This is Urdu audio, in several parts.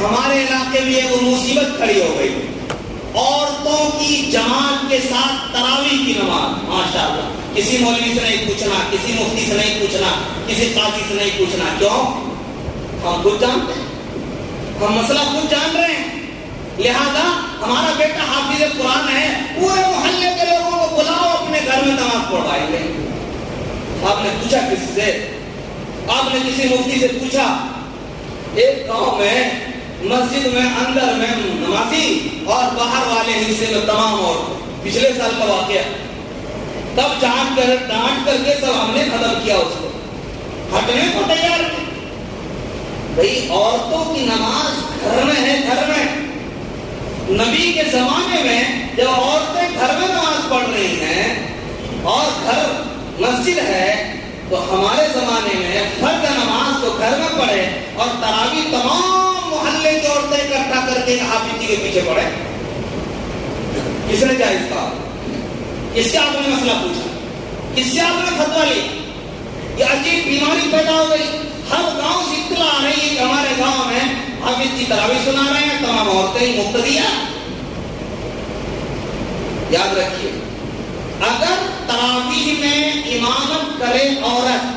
ہمارے علاقے میں ایک مصیبت کھڑی ہو گئی، عورتوں کی جماعت کے ساتھ تراویح کی نماز. ماشاءاللہ کسی مولوی سے نہیں پوچھنا، کسی مفتی سے نہیں پوچھنا، کسی قاضی سے نہیں پوچھنا. کیوں؟ ہم خود جانتے ہیں، ہم مسئلہ خود جان رہے ہیں. لہذا ہمارا بیٹا حافظ قرآن ہے، پورے محلے کے لوگوں کو بلاؤ، اپنے گھر میں نماز پڑھوائیں گے. آپ نے پوچھا کسی سے؟ آپ نے کسی مفتی سے پوچھا؟ ایک گاؤں میں مسجد میں اندر میں نمازی اور باہر والے حصے میں تمام عورتیں. پچھلے سال کا واقعہ. تب ڈانٹ کر کے سب ہم نے ختم کیا، اس کو ہٹنے کو تیار کیا. بھئی عورتوں کی نماز گھر میں ہے، گھر میں. نبی کے زمانے میں جب عورتیں گھر میں نماز پڑھ رہی ہیں اور گھر مسجد ہے، تو ہمارے زمانے میں فرض نماز کو گھر میں پڑھے اور تراویح تمام محلے کی عورتیں اکٹھا کر کے حافظ جی کے پیچھے پڑھے. کس نے جائز کہا؟ کس سے آپ نے مسئلہ پوچھا؟ کس سے آپ نے فتویٰ لی؟ یہ عجیب بیماری پیدا ہو گئی. ہر گاؤں سے اطلاع آ رہی ہے کہ ہمارے گاؤں میں حافظ جی تراویح سنا رہے ہیں، تمام عورتیں مقتدیہ. یاد رکھیے، اگر تراویح میں امامت کرے عورت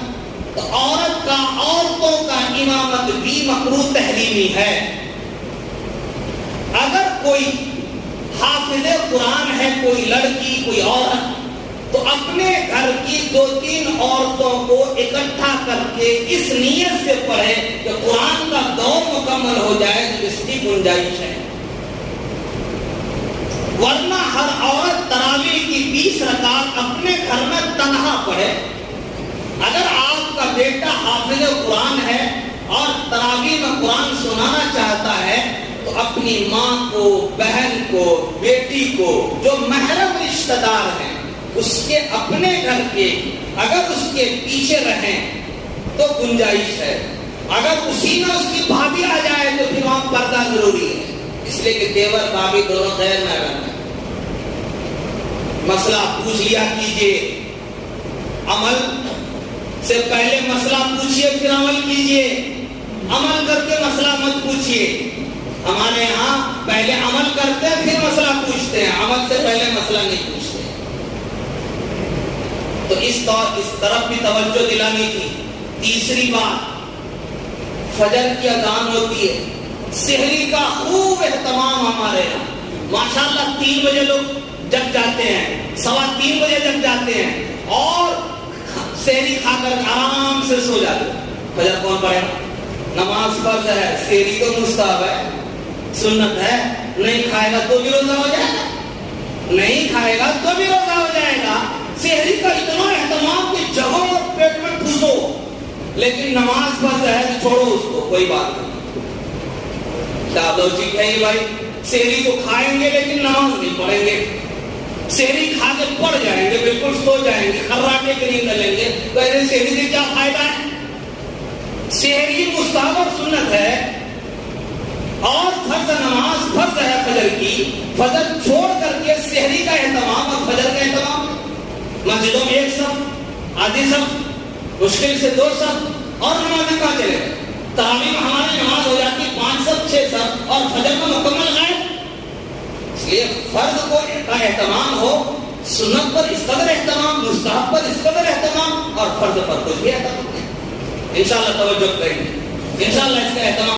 تو عورت کا عورتوں کا امامت بھی مکروہ تحریمی ہے. اگر کوئی حافظ قرآن ہے، کوئی لڑکی، کوئی عورت، تو اپنے گھر کی 2-3 عورتوں کو اکٹھا کر کے اس نیت سے پڑھے کہ قرآن کا دور مکمل ہو جائے تو اس کی گنجائش ہے. ورنہ ہر عورت تراویح کی 20 رکعت اپنے گھر میں تنہا پڑھے. اگر آپ کا بیٹا حافظ قرآن ہے اور تراویح میں قرآن سنانا چاہتا ہے تو اپنی ماں کو، بہن کو، بیٹی کو، جو محرم رشتہ دار ہیں، اس کے اپنے گھر کے اگر اس کے پیچھے رہیں تو گنجائش ہے. اگر اسی میں اس کی بھابھی آ جائے تو پھر وہاں پردہ ضروری ہے، اس لیے کہ دیور بھابھی دونوں غیر محرم ہیں. مسئلہ پوچھ لیا کیجئے، عمل سے پہلے مسئلہ پوچھئے پھر عمل کیجئے. عمل کر کے مسئلہ مت پوچھئے. ہمارے ہاں پہلے عمل کرتے ہیں پھر مسئلہ پوچھتے ہیں، عمل سے پہلے مسئلہ نہیں پوچھتے. تو اس طرف بھی توجہ دلانی تھی. تیسری بات، فجر کی اذان ہوتی ہے، سحری کا خوب اہتمام ہمارے یہاں. ماشاءاللہ 3 بجے لوگ جگ جاتے ہیں، 3:15 بجے جگ جاتے ہیں اور سحری کھا کر آرام سے سو جاتے ہیں. فجر کون پڑھے؟ نماز فرض ہے، سحری تو مستحب ہے، سنت ہے. نہیں کھائے گا تو بھی روزہ ہو جائے گا، نہیں کھائے گا تو بھی روزہ ہو جائے گا. سحری کا اتنا اہتمام کہ جگہ اور پیٹ میں ٹھوسو، لیکن نماز فرض ہے تو چھوڑو اس کو، کوئی بات نہیں. کیا لوجک ہے یہ بھائی؟ سحری تو کھائیں گے لیکن نماز نہیں پڑھیں گے. سحری کھا کے پڑ جائیں گے، بالکل سو جائیں گے، خراٹے کے نیند لیں گے، تو ایسے سحری سے کیا فائدہ ہے؟ سحری مستحب اور سنت ہے اور فرض نماز فرض ہے فجر کی. فجر چھوڑ کر کے سحری کا اہتمام اور فجر کا اہتمام. مسجدوں میں 1 صف، آدھی صف، مشکل سے 2 صف، اور نمازیں کہاں چلے گئے؟ تراویح میں ہماری نماز ہو جاتی 5 صف 6 صف اور فجر میں مکمل غائب. اس لیے فرض کو کا اہتمام ہو، سنت پر اس قدر اہتمام، مستحب پر اس قدر اہتمام اور فرض پر کچھ بھی اہتمام نہیں. انشاءاللہ توجہ کریں گے، انشاءاللہ اس کا اہتمام